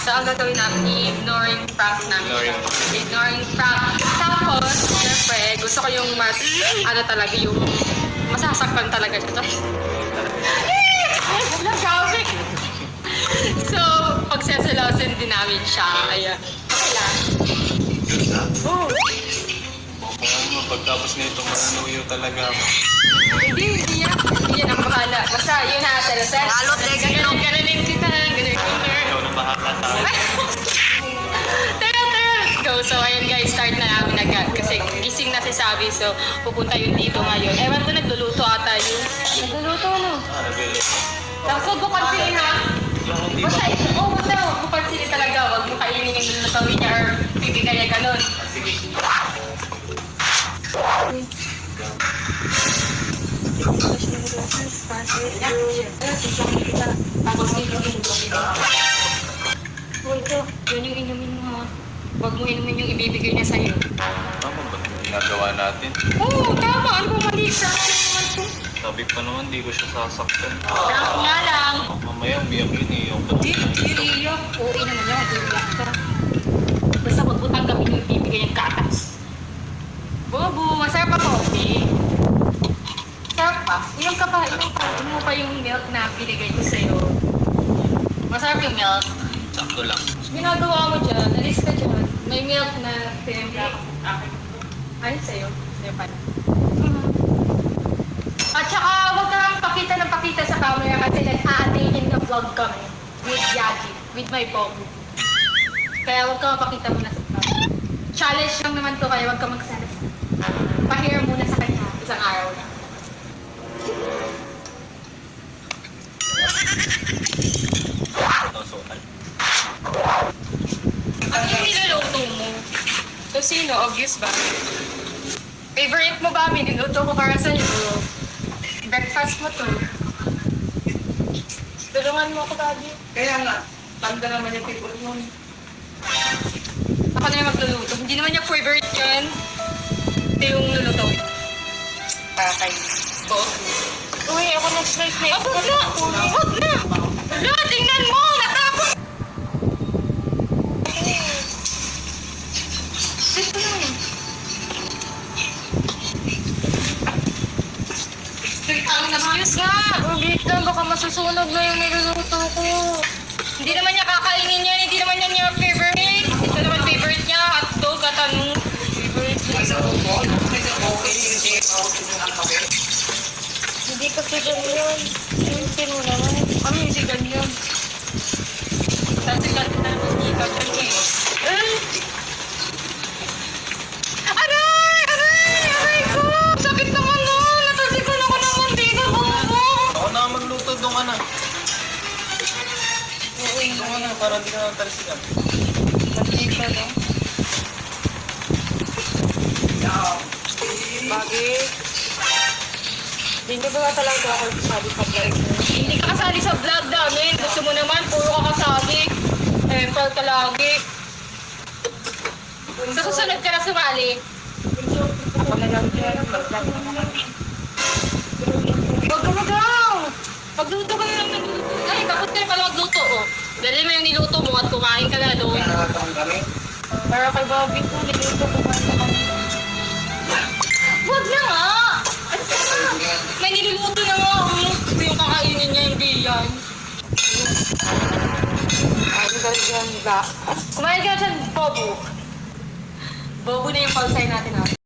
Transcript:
So, ang gagawin namin, ignoring prank namin. Ignoring prank. Tapos, syempre, gusto ko yung mas, ano talaga, yung masasaktan talaga siya. Nag-gawin. So, pagsesalasin din namin siya. Ayan. Okay lang. Oh. Kung pagtapos nito, manunuyo talaga ako. Hindi yan. Hindi yan ang bahala. Basta, yun ha, Teresel. Ganun kita. Ganun. Ikaw na bahala sa akin. Tara, let's go. So, ayun guys, start na namin agad. Kasi gising na si Sabi, so pupunta yun dito ngayon. Ewan ko, nagluluto ata yun. Nagluluto, ano? Tapos huwag mo pansinin ha. Basta, basta huwag mo pansinin talaga. Huwag mo kainin yung nilutawin niya or bibigay niya ganun. Sige. Tapos ito, yun yung inumin mo ha. Huwag mo inumin yung ibibigay niya sa'yo. Tama ba ito ginagawa natin? Oo, tama. Ano ba mali? Sa naman to. Sabi pa naman, di ko siya sasaktan. Prank nga lang. Mamaya, umiyak yun eh. Yung Hindi iyak. Oo, naman yan. Iyak ka. Basta huwag mo tanggapin yung ibibigay niyang gatas. Bobo, masarap pa coffee. Masarap pa. Inom ka pa. Inom mo pa yung milk na binigay ko sa'yo. Masarap yung milk. sakto lang. Ginagawa mo dyan, alis ka dyan. May milk na tinempla. Ayun sa'yo. Sa'yo pala. At saka, huwag kang pakita ng pakita sa camera kasi nag-a-attain na vlog kami with Yagi, with my Bobo. Kaya huwag kang pakita muna sa camera. Challenge lang naman to kaya huwag kang magsalas. Pa-hair muna sa kanya, isang araw na. Ano yung niluluto mo? So, sino? Obvious ba? Favorite mo ba? Niluto ko para sa'yo. Breakfast mo to. Tulungan mo ako, Daddy. Kaya nga, tanda naman yung people mo. Ako na yung magluluto. Hindi naman niya favorite yan. Ito yung luluto. Para kay Bob. Uy, ako nag-slice na ito. Wag na! Wag na! Wala, tingnan mo! Natapos! Dito na yun. Excuse nga! Ulit lang, baka masusunog na yung niluluto ko. Hindi naman niya kakainin yan, hindi naman yan niya favorite. Ito naman favorite niya, hotdog at anong favorite niya. Hindi kasi ganyan. Pinsin mo naman. Ano hindi ganyan? Kasi ganyan na naman hindi ganyan eh. Aray! Aray! Aray ko! Sakit naman nun! Natasikon ako ng mantika ko! Ako na magluto doon ka na. Uy, Doon ka na, para di ka natalsikan. mantika lang. Bakit? Hindi ba talaga ako kasali sa vlog? Hindi ka kasali sa vlog namin. Gusto mo naman, puro ka kasali. Temple ka lagi. Sa susunod ka na sumali. Ako na lang dyan, mag-vlog naman. Huwag ka magaw! Pagluto ka na lang nagluto. Ay, kapot ka na pala magluto, oh. Dali mo yung niluto mo at kumain ka na doon. Nakakataon kami. Para kay Bobby ko, niluto kumain ka kami. Huwag na nga! Ano ka na? May niluluto na nga, oh. Yung kakainin niya, hindi yan. Ano ba dyan ba? Kumain ka dyan, Bobo. Bobo na yung pausay natin, ha?